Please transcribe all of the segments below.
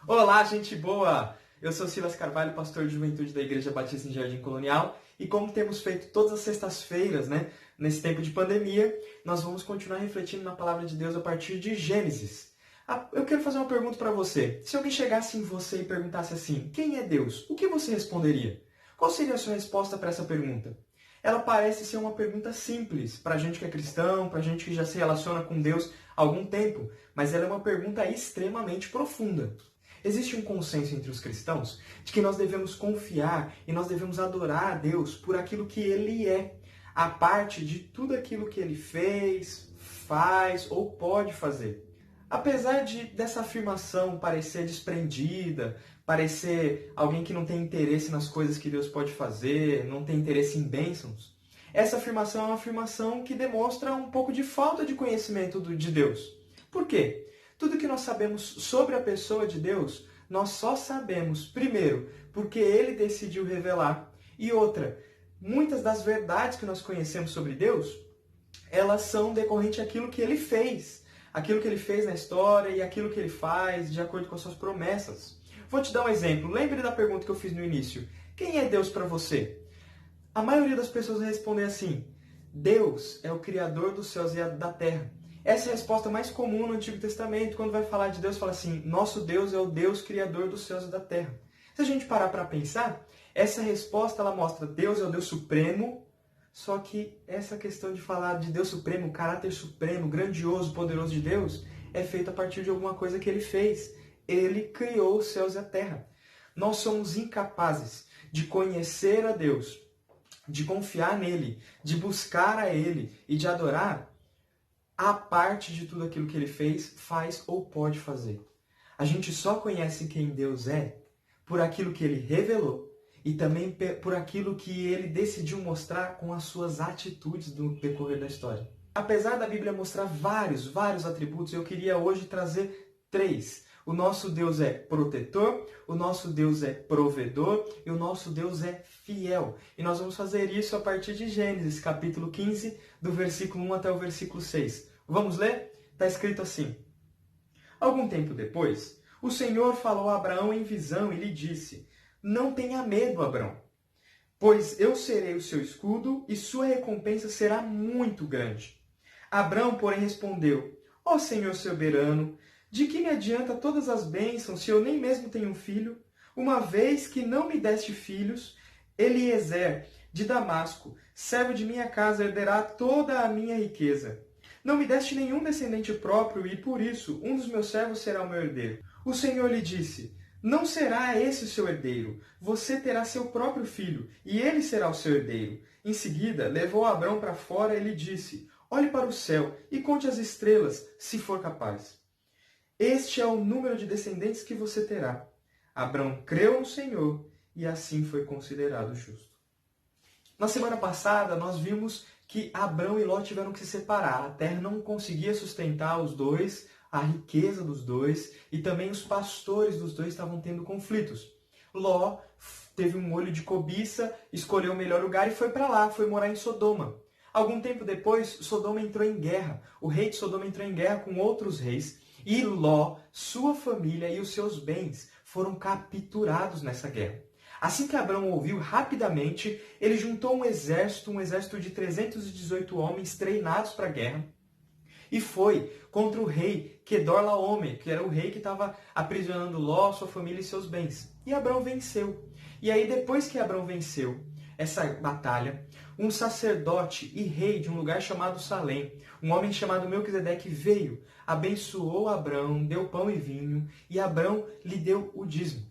Olá, gente boa! Eu sou Silas Carvalho, pastor de juventude da Igreja Batista em Jardim Colonial, e como temos feito todas as sextas-feiras, nesse tempo de pandemia, nós vamos continuar refletindo na palavra de Deus a partir de Gênesis. Eu quero fazer uma pergunta para você. Se alguém chegasse em você e perguntasse assim, quem é Deus? O que você responderia? Qual seria a sua resposta para essa pergunta? Ela parece ser uma pergunta simples para a gente que é cristão, para a gente que já se relaciona com Deus há algum tempo, mas ela é uma pergunta extremamente profunda. Existe um consenso entre os cristãos de que nós devemos confiar e nós devemos adorar a Deus por aquilo que Ele é, a parte de tudo aquilo que Ele fez, faz ou pode fazer. Apesar dessa afirmação parecer desprendida, parecer alguém que não tem interesse nas coisas que Deus pode fazer, não tem interesse em bênçãos, essa afirmação é uma afirmação que demonstra um pouco de falta de conhecimento de Deus. Por quê? Tudo que nós sabemos sobre a pessoa de Deus, nós só sabemos, primeiro, porque Ele decidiu revelar, e outra, muitas das verdades que nós conhecemos sobre Deus, elas são decorrentes daquilo que Ele fez. Aquilo que Ele fez na história e aquilo que Ele faz de acordo com as suas promessas. Vou te dar um exemplo. Lembre da pergunta que eu fiz no início. Quem é Deus para você? A maioria das pessoas vai responder assim, Deus é o Criador dos céus e da terra. Essa é a resposta mais comum no Antigo Testamento. Quando vai falar de Deus, fala assim, nosso Deus é o Deus Criador dos céus e da terra. Se a gente parar para pensar, essa resposta ela mostra Deus é o Deus Supremo, só que essa questão de falar de Deus Supremo, caráter supremo, grandioso, poderoso de Deus, é feita a partir de alguma coisa que Ele fez. Ele criou os céus e a terra. Nós somos incapazes de conhecer a Deus, de confiar nele, de buscar a Ele e de adorar a parte de tudo aquilo que Ele fez, faz ou pode fazer. A gente só conhece quem Deus é por aquilo que Ele revelou e também por aquilo que Ele decidiu mostrar com as suas atitudes no decorrer da história. Apesar da Bíblia mostrar vários atributos, eu queria hoje trazer 3. O nosso Deus é protetor, o nosso Deus é provedor e o nosso Deus é fiel. E nós vamos fazer isso a partir de Gênesis, capítulo 15, do versículo 1 até o versículo 6. Vamos ler? Está escrito assim. Algum tempo depois, o Senhor falou a Abraão em visão e lhe disse, não tenha medo, Abraão, pois eu serei o seu escudo e sua recompensa será muito grande. Abraão, porém, respondeu, ó Senhor soberano, de que me adianta todas as bênçãos se eu nem mesmo tenho um filho? Uma vez que não me deste filhos, Eliezer, de Damasco, servo de minha casa, herderá toda a minha riqueza. Não me deste nenhum descendente próprio e, por isso, um dos meus servos será o meu herdeiro. O Senhor lhe disse, não será esse o seu herdeiro, você terá seu próprio filho, e ele será o seu herdeiro. Em seguida, levou Abrão para fora e lhe disse, olhe para o céu e conte as estrelas, se for capaz. Este é o número de descendentes que você terá. Abrão creu no Senhor e assim foi considerado justo. Na semana passada, nós vimos que Abrão e Ló tiveram que se separar. A terra não conseguia sustentar os dois, a riqueza dos dois, e também os pastores dos dois estavam tendo conflitos. Ló teve um olho de cobiça, escolheu o melhor lugar e foi para lá, foi morar em Sodoma. Algum tempo depois, Sodoma entrou em guerra. O rei de Sodoma entrou em guerra com outros reis, e Ló, sua família e os seus bens foram capturados nessa guerra. Assim que Abrão ouviu, rapidamente, ele juntou um exército de 318 homens treinados para a guerra, e foi contra o rei Quedorlaomer, que era o rei que estava aprisionando Ló, sua família e seus bens. E Abrão venceu. E aí, depois que Abrão venceu essa batalha, um sacerdote e rei de um lugar chamado Salém, um homem chamado Melquisedeque, veio, abençoou Abrão, deu pão e vinho, e Abrão lhe deu o dízimo.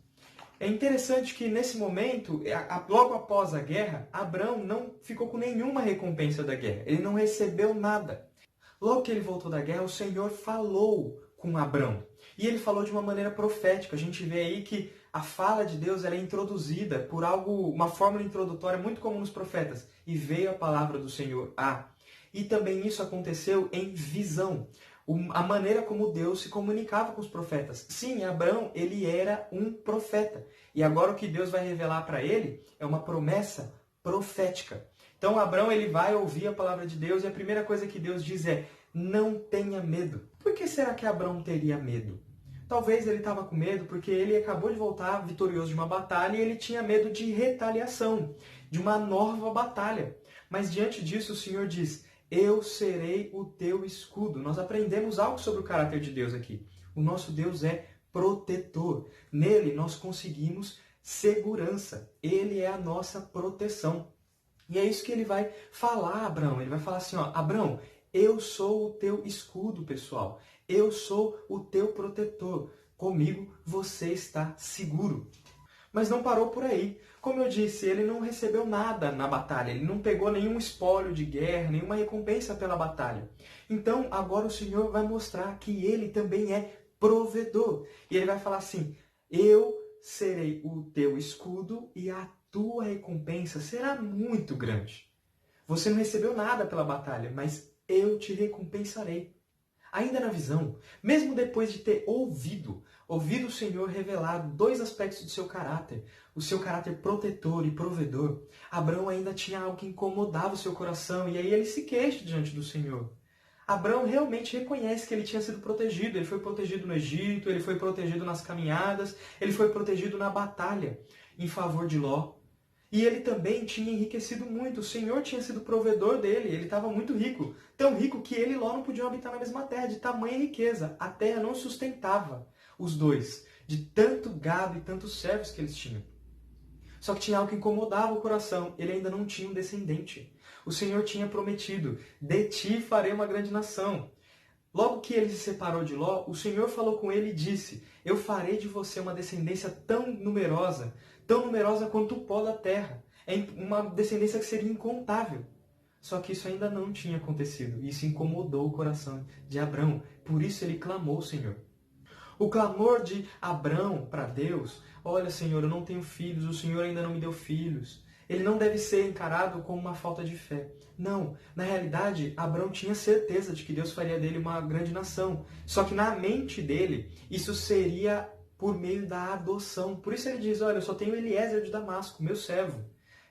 É interessante que nesse momento, logo após a guerra, Abrão não ficou com nenhuma recompensa da guerra. Ele não recebeu nada. Logo que ele voltou da guerra, o Senhor falou com Abrão. E ele falou de uma maneira profética. A gente vê aí que a fala de Deus ela é introduzida por uma fórmula introdutória muito comum nos profetas. E veio a palavra do Senhor a. E também isso aconteceu em visão. A maneira como Deus se comunicava com os profetas. Sim, Abrão, ele era um profeta. E agora o que Deus vai revelar para ele é uma promessa profética. Então Abrão ele vai ouvir a palavra de Deus e a primeira coisa que Deus diz é, não tenha medo. Por que será que Abrão teria medo? Talvez ele estava com medo porque ele acabou de voltar vitorioso de uma batalha e ele tinha medo de retaliação, de uma nova batalha. Mas diante disso o Senhor diz, eu serei o teu escudo. Nós aprendemos algo sobre o caráter de Deus aqui. O nosso Deus é protetor. Nele nós conseguimos segurança. Ele é a nossa proteção. E é isso que ele vai falar a Abrão. Ele vai falar assim, ó, Abrão, eu sou o teu escudo, pessoal. Eu sou o teu protetor. Comigo você está seguro. Mas não parou por aí. Como eu disse, ele não recebeu nada na batalha. Ele não pegou nenhum espólio de guerra, nenhuma recompensa pela batalha. Então, agora o Senhor vai mostrar que ele também é provedor. E ele vai falar assim, eu serei o teu escudo e a tua recompensa será muito grande. Você não recebeu nada pela batalha, mas eu te recompensarei. Ainda na visão, mesmo depois de ter ouvido o Senhor revelar dois aspectos do seu caráter, o seu caráter protetor e provedor, Abrão ainda tinha algo que incomodava o seu coração, e aí ele se queixa diante do Senhor. Abrão realmente reconhece que ele tinha sido protegido, ele foi protegido no Egito, ele foi protegido nas caminhadas, ele foi protegido na batalha em favor de Ló. E ele também tinha enriquecido muito. O Senhor tinha sido provedor dele. Ele estava muito rico. Tão rico que ele e Ló não podiam habitar na mesma terra, de tamanha riqueza. A terra não sustentava os dois, de tanto gado e tantos servos que eles tinham. Só que tinha algo que incomodava o coração. Ele ainda não tinha um descendente. O Senhor tinha prometido, de ti farei uma grande nação. Logo que ele se separou de Ló, o Senhor falou com ele e disse, eu farei de você uma descendência tão numerosa quanto o pó da terra. É uma descendência que seria incontável. Só que isso ainda não tinha acontecido. Isso incomodou o coração de Abrão. Por isso ele clamou ao Senhor. O clamor de Abrão para Deus, olha, Senhor, eu não tenho filhos, o Senhor ainda não me deu filhos. Ele não deve ser encarado como uma falta de fé. Não, na realidade, Abrão tinha certeza de que Deus faria dele uma grande nação. Só que na mente dele, isso seria por meio da adoção. Por isso ele diz, olha, eu só tenho Eliezer de Damasco, meu servo.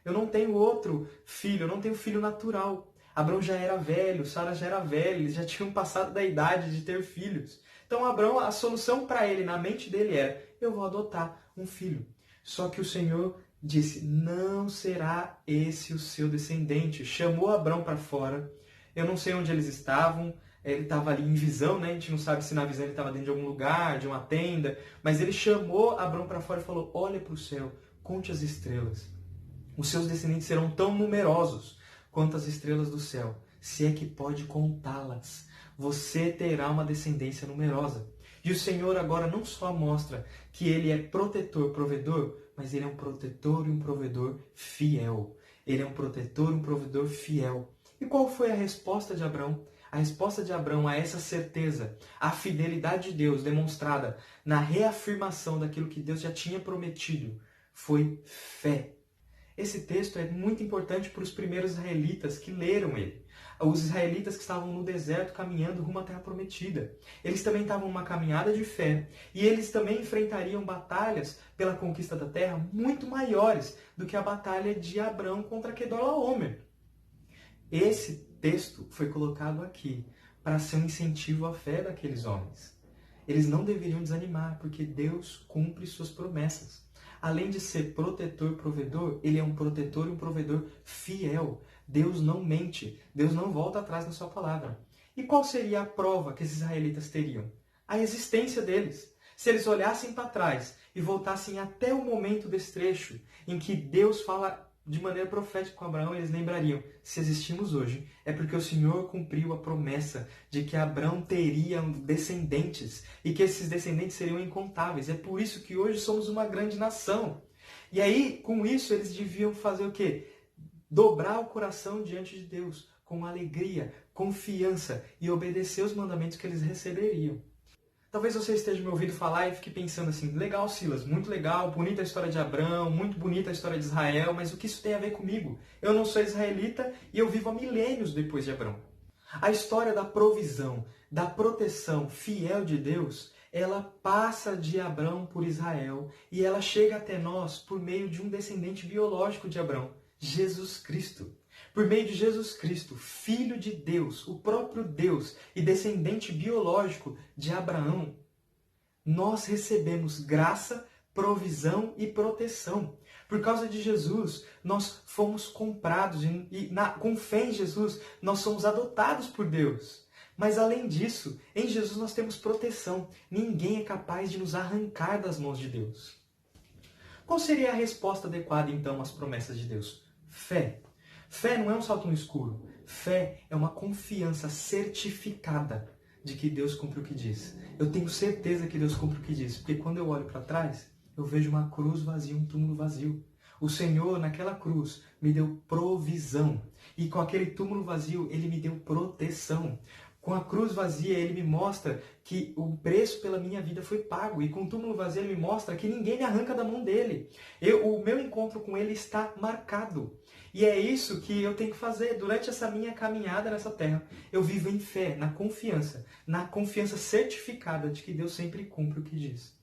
Eu não tenho outro filho, eu não tenho filho natural. Abrão já era velho, Sara já era velha, eles já tinham passado da idade de ter filhos. Então Abrão, a solução para ele, na mente dele era, eu vou adotar um filho. Só que o Senhor disse, não será esse o seu descendente. Chamou Abrão para fora. Eu não sei onde eles estavam. Ele estava ali em visão, né? A gente não sabe se na visão ele estava dentro de algum lugar, de uma tenda. Mas ele chamou Abrão para fora e falou, olha para o céu, conte as estrelas. Os seus descendentes serão tão numerosos quanto as estrelas do céu, se é que pode contá-las. Você terá uma descendência numerosa. E o Senhor agora não só mostra que ele é protetor, provedor, mas ele é um protetor e um provedor fiel. Ele é um protetor e um provedor fiel. E qual foi a resposta de Abrão? A resposta de Abrão a essa certeza, a fidelidade de Deus demonstrada na reafirmação daquilo que Deus já tinha prometido, foi fé. Esse texto é muito importante para os primeiros israelitas que leram ele. Os israelitas que estavam no deserto caminhando rumo à terra prometida. Eles também estavam numa caminhada de fé. E eles também enfrentariam batalhas pela conquista da terra muito maiores do que a batalha de Abrão contra Quedorlaomer. Esse texto foi colocado aqui para ser um incentivo à fé daqueles homens. Eles não deveriam desanimar, porque Deus cumpre suas promessas. Além de ser protetor, provedor, ele é um protetor e um provedor fiel. Deus não mente, Deus não volta atrás na sua palavra. E qual seria a prova que esses israelitas teriam? A existência deles. Se eles olhassem para trás e voltassem até o momento desse trecho em que Deus fala de maneira profética com Abraão, eles lembrariam, se existimos hoje, é porque o Senhor cumpriu a promessa de que Abraão teria descendentes e que esses descendentes seriam incontáveis. É por isso que hoje somos uma grande nação. E aí, com isso, eles deviam fazer o quê? Dobrar o coração diante de Deus, com alegria, confiança e obedecer os mandamentos que eles receberiam. Talvez você esteja me ouvindo falar e fique pensando assim, legal, Silas, muito legal, bonita a história de Abrão, muito bonita a história de Israel, mas o que isso tem a ver comigo? Eu não sou israelita e eu vivo há milênios depois de Abrão. A história da provisão, da proteção fiel de Deus, ela passa de Abrão por Israel e ela chega até nós por meio de um descendente biológico de Abrão, Jesus Cristo. Por meio de Jesus Cristo, Filho de Deus, o próprio Deus e descendente biológico de Abraão, Nós recebemos graça, provisão e proteção. Por causa de Jesus, nós fomos comprados com fé em Jesus, nós somos adotados por Deus. Mas além disso, em Jesus nós temos proteção. Ninguém é capaz de nos arrancar das mãos de Deus. Qual seria a resposta adequada, então, às promessas de Deus? Fé. Fé não é um salto no escuro. Fé é uma confiança certificada de que Deus cumpre o que diz. Eu tenho certeza que Deus cumpre o que diz, porque quando eu olho para trás, eu vejo uma cruz vazia, um túmulo vazio. O Senhor, naquela cruz, me deu provisão. E com aquele túmulo vazio, Ele me deu proteção. Com a cruz vazia, Ele me mostra que o preço pela minha vida foi pago. E com o túmulo vazio, Ele me mostra que ninguém me arranca da mão dEle. O meu encontro com Ele está marcado. E é isso que eu tenho que fazer durante essa minha caminhada nessa terra. Eu vivo em fé, na confiança certificada de que Deus sempre cumpre o que diz.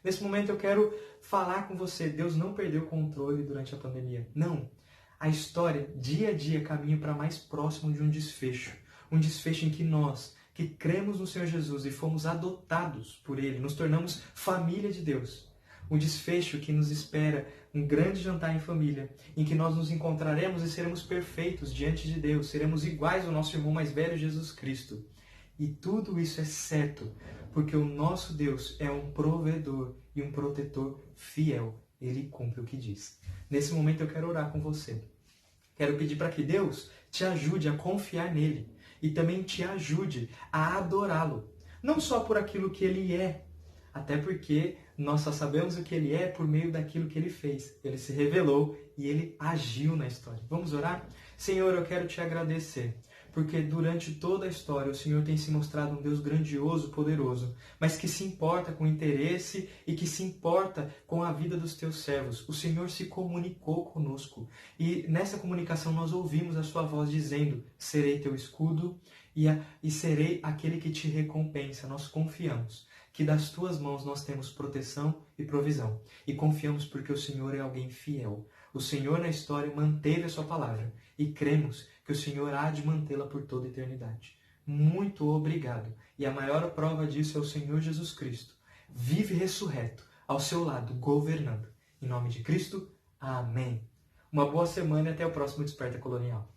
Nesse momento eu quero falar com você. Deus não perdeu o controle durante a pandemia. Não. A história, dia a dia, caminha para mais próximo de um desfecho. Um desfecho em que nós, que cremos no Senhor Jesus e fomos adotados por Ele, nos tornamos família de Deus. Um desfecho que nos espera um grande jantar em família, em que nós nos encontraremos e seremos perfeitos diante de Deus, seremos iguais ao nosso irmão mais velho, Jesus Cristo. E tudo isso é certo, porque o nosso Deus é um provedor e um protetor fiel. Ele cumpre o que diz. Nesse momento eu quero orar com você. Quero pedir para que Deus te ajude a confiar nele e também te ajude a adorá-lo. Não só por aquilo que ele é, até porque nós só sabemos o que ele é por meio daquilo que ele fez. Ele se revelou e ele agiu na história. Vamos orar? Senhor, eu quero te agradecer, porque durante toda a história o Senhor tem se mostrado um Deus grandioso, poderoso, mas que se importa com o interesse e que se importa com a vida dos teus servos. O Senhor se comunicou conosco e nessa comunicação nós ouvimos a sua voz dizendo: serei teu escudo e serei aquele que te recompensa. Nós confiamos que das tuas mãos nós temos proteção e provisão. E confiamos porque o Senhor é alguém fiel. O Senhor na história manteve a sua palavra e cremos que o Senhor há de mantê-la por toda a eternidade. Muito obrigado. E a maior prova disso é o Senhor Jesus Cristo. Vive ressurreto, ao seu lado, governando. Em nome de Cristo, amém. Uma boa semana e até o próximo Desperta Colonial.